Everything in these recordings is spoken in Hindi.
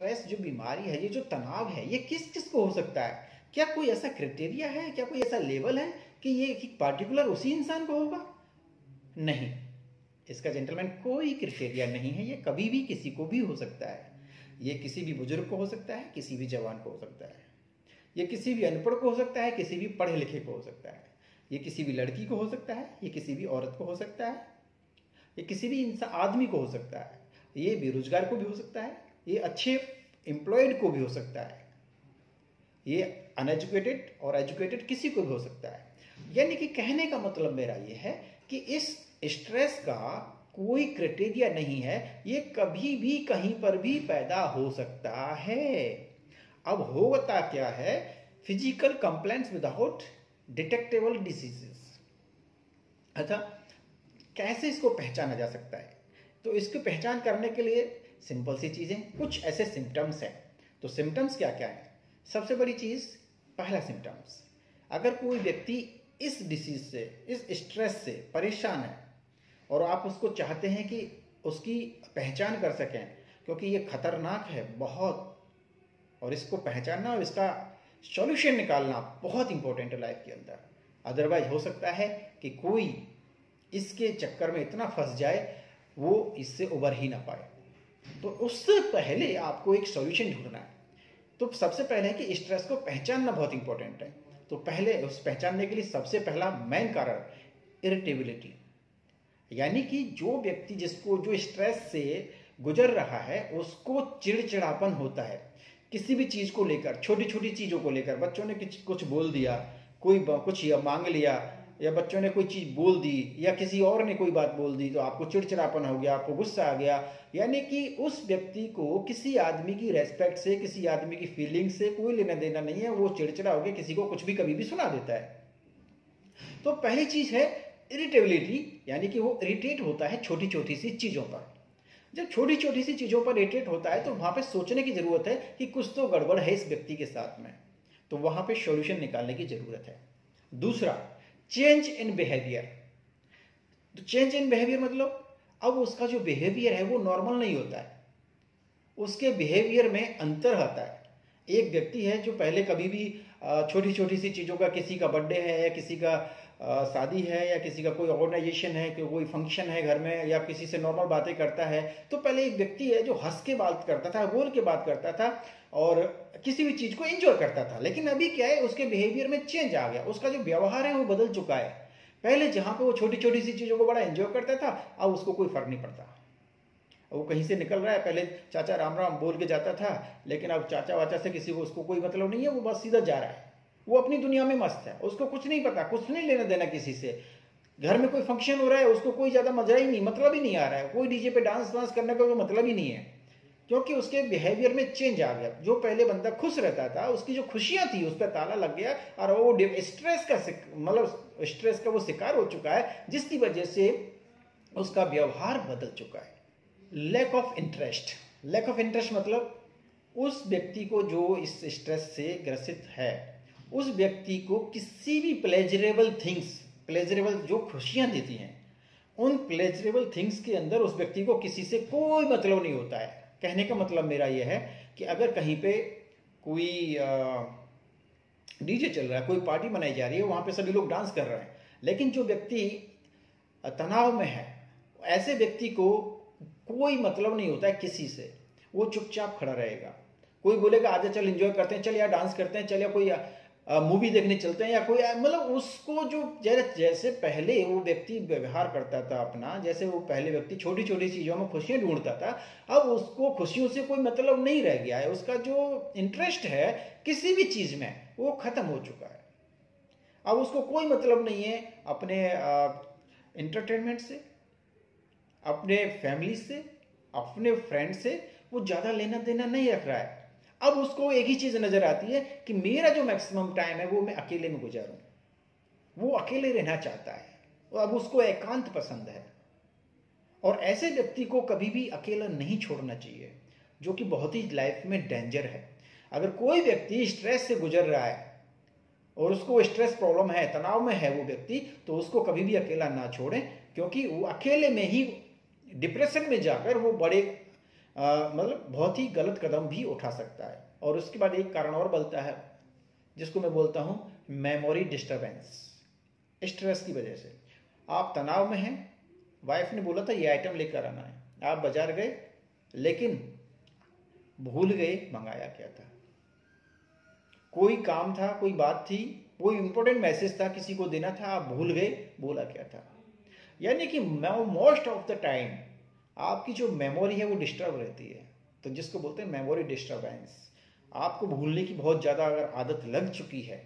स्ट्रेस जो बीमारी है, ये जो तनाव है, ये किस किस को हो सकता है? क्या कोई ऐसा क्राइटेरिया है, क्या कोई ऐसा लेवल है कि ये पार्टिकुलर उसी इंसान को होगा? नहीं, इसका जेंटलमैन कोई क्राइटेरिया नहीं है। ये कभी भी किसी को भी हो सकता है। ये किसी भी बुजुर्ग को हो सकता है, किसी भी जवान को हो सकता है। ये किसी भी अनपढ़ को हो सकता है, किसी भी पढ़े लिखे को हो सकता है। ये किसी भी लड़की को हो सकता है, ये किसी भी औरत को हो सकता है, ये किसी भी इंसान आदमी को हो सकता है। ये बेरोजगार को भी हो सकता है, ये अच्छे एम्प्लॉयड को भी हो सकता है, ये अनएजुकेटेड और एजुकेटेड किसी को भी हो सकता है। यानी कि कहने का मतलब मेरा ये है कि इस स्ट्रेस का कोई क्राइटेरिया नहीं है, ये कभी भी कहीं पर भी पैदा हो सकता है। अब होता क्या है, physical complaints without detectable diseases. अच्छा, कैसे इसको पहचाना जा सकता है? तो इसकी पहचान करने के लिए सिंपल सी चीज़ें, कुछ ऐसे सिम्टम्स हैं। तो सिम्टम्स क्या क्या है? सबसे बड़ी चीज़, पहला सिम्टम्स, अगर कोई व्यक्ति इस डिसीज से, इस स्ट्रेस से परेशान है और आप उसको चाहते हैं कि उसकी पहचान कर सकें, क्योंकि ये खतरनाक है बहुत, और इसको पहचानना और इसका सॉल्यूशन निकालना बहुत इंपॉर्टेंट है लाइफ के अंदर। अदरवाइज हो सकता है कि कोई इसके चक्कर में इतना फंस जाए वो इससे उबर ही ना पाए। तो उससे पहले आपको एक सॉल्यूशन ढूंढना है। तो सबसे पहले है कि स्ट्रेस को पहचानना बहुत इंपॉर्टेंट है। तो पहले उस पहचानने के लिए सबसे पहला मेन कारण इरिटेबिलिटी, यानी कि जो व्यक्ति जिसको जो स्ट्रेस से गुजर रहा है उसको चिड़चिड़ापन होता है किसी भी चीज़ को लेकर, छोटी छोटी चीज़ों को लेकर। बच्चों ने कुछ बोल दिया, कोई कुछ मांग लिया, या बच्चों ने कोई चीज़ बोल दी, या किसी और ने कोई बात बोल दी, तो आपको चिड़चिड़ापन हो गया, आपको गुस्सा आ गया। यानी कि उस व्यक्ति को किसी आदमी की रेस्पेक्ट से, किसी आदमी की फीलिंग से कोई लेना देना नहीं है, वो चिड़चिड़ा हो गया किसी को कुछ भी कभी भी सुना देता है। तो पहली चीज़ है इरिटेबिलिटी, यानी कि वो इरिटेट होता है छोटी छोटी सी चीज़ों पर। जब छोटी छोटी सी चीज़ों पर इरिटेट होता है तो वहाँ पे सोचने की ज़रूरत है कि कुछ तो गड़बड़ है इस व्यक्ति के साथ में, तो वहाँ पे सॉल्यूशन निकालने की ज़रूरत है। दूसरा, चेंज इन बिहेवियर। तो चेंज इन बिहेवियर मतलब अब उसका जो बिहेवियर है वो नॉर्मल नहीं होता है, उसके बिहेवियर में अंतर आता है। एक व्यक्ति है जो पहले कभी भी छोटी छोटी सी चीज़ों का, किसी का बर्थडे है या किसी का शादी है या किसी का कोई ऑर्गेनाइजेशन है, कि कोई फंक्शन है घर में, या किसी से नॉर्मल बातें करता है, तो पहले एक व्यक्ति है जो हंस के बात करता था, बोल के बात करता था और किसी भी चीज़ को एंजॉय करता था। लेकिन अभी क्या है, उसके बिहेवियर में चेंज आ गया, उसका जो व्यवहार है वो बदल चुका है। पहले जहाँ पे वो छोटी छोटी सी चीज़ों को बड़ा एंजॉय करता था, अब उसको कोई फर्क नहीं पड़ता। वो कहीं से निकल रहा है, पहले चाचा राम राम बोल के जाता था, लेकिन अब चाचा वाचा से किसी को उसको कोई मतलब नहीं है, वो बस सीधा जा रहा है, वो अपनी दुनिया में मस्त है, उसको कुछ नहीं पता, कुछ नहीं लेना देना किसी से। घर में कोई फंक्शन हो रहा है, उसको कोई ज़्यादा मजा ही नहीं, मतलब ही नहीं आ रहा है, कोई डीजे पे डांस वांस करने का कोई मतलब ही नहीं है, क्योंकि उसके बिहेवियर में चेंज आ गया। जो पहले बंदा खुश रहता था, उसकी जो खुशियां थी उस पर ताला लग गया, और वो स्ट्रेस का मतलब स्ट्रेस का वो शिकार हो चुका है, जिसकी वजह से उसका व्यवहार बदल चुका है। Lack of interest. Lack of interest मतलब उस व्यक्ति को जो इस स्ट्रेस से ग्रसित है, उस व्यक्ति को किसी भी प्लेजरेबल थिंग्स, प्लेजरेबल जो खुशियां देती हैं, उन प्लेजरेबल थिंग्स के अंदर उस व्यक्ति को किसी से कोई मतलब नहीं होता है। कहने का मतलब मेरा यह है कि अगर कहीं पे कोई डीजे चल रहा है, कोई पार्टी मनाई जा रही है, वहाँ पे सभी लोग डांस कर रहे हैं, लेकिन जो व्यक्ति तनाव में है, ऐसे व्यक्ति को कोई मतलब नहीं होता है किसी से, वो चुपचाप खड़ा रहेगा। कोई बोलेगा आजा चल एंजॉय करते हैं, चल यार डांस करते हैं, चल या कोई मूवी देखने चलते हैं, या कोई मतलब उसको जो जैसे पहले वो व्यक्ति व्यवहार करता था अपना, जैसे वो पहले व्यक्ति छोटी छोटी चीज़ों में खुशियाँ ढूंढता था, अब उसको खुशियों से कोई मतलब नहीं रह गया है। उसका जो इंटरेस्ट है किसी भी चीज़ में वो ख़त्म हो चुका है। अब उसको कोई मतलब नहीं है अपने इंटरटेनमेंट से, अपने फैमिली से, अपने फ्रेंड से, वो ज़्यादा लेना देना नहीं रख रहा है। अब उसको एक ही चीज़ नज़र आती है कि मेरा जो मैक्सिमम टाइम है वो मैं अकेले में गुजारूं। वो अकेले रहना चाहता है, और अब उसको एकांत पसंद है। और ऐसे व्यक्ति को कभी भी अकेला नहीं छोड़ना चाहिए, जो कि बहुत ही लाइफ में डेंजर है। अगर कोई व्यक्ति स्ट्रेस से गुजर रहा है और उसको स्ट्रेस प्रॉब्लम है, तनाव में है वो व्यक्ति, तो उसको कभी भी अकेला ना छोड़ें, क्योंकि वो अकेले में ही डिप्रेशन में जाकर वो बड़े मतलब बहुत ही गलत कदम भी उठा सकता है। और उसके बाद एक कारण और बनता है जिसको मैं बोलता हूँ मेमोरी डिस्टरबेंस। स्ट्रेस की वजह से आप तनाव में हैं, वाइफ ने बोला था ये आइटम लेकर आना है, आप बाजार गए लेकिन भूल गए मंगाया क्या था। कोई काम था, कोई बात थी, कोई इंपॉर्टेंट मैसेज था, किसी को देना था, आप भूल गए बोला क्या था। यानी कि मोस्ट ऑफ द टाइम आपकी जो मेमोरी है वो डिस्टर्ब रहती है। तो जिसको बोलते हैं मेमोरी डिस्टर्बेंस। आपको भूलने की बहुत ज़्यादा अगर आदत लग चुकी है,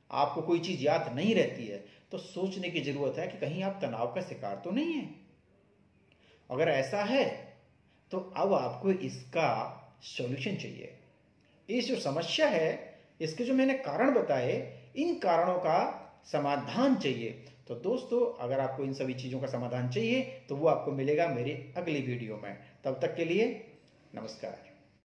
आपको कोई चीज़ याद नहीं रहती है, तो सोचने की ज़रूरत है कि कहीं आप तनाव का शिकार तो नहीं है। अगर ऐसा है तो अब आपको इसका सॉल्यूशन चाहिए। इस जो समस्या है, इसके जो मैंने कारण बताए, इन कारणों का समाधान चाहिए। तो दोस्तों, अगर आपको इन सभी चीज़ों का समाधान चाहिए तो वो आपको मिलेगा मेरी अगली वीडियो में। तब तक के लिए नमस्कार।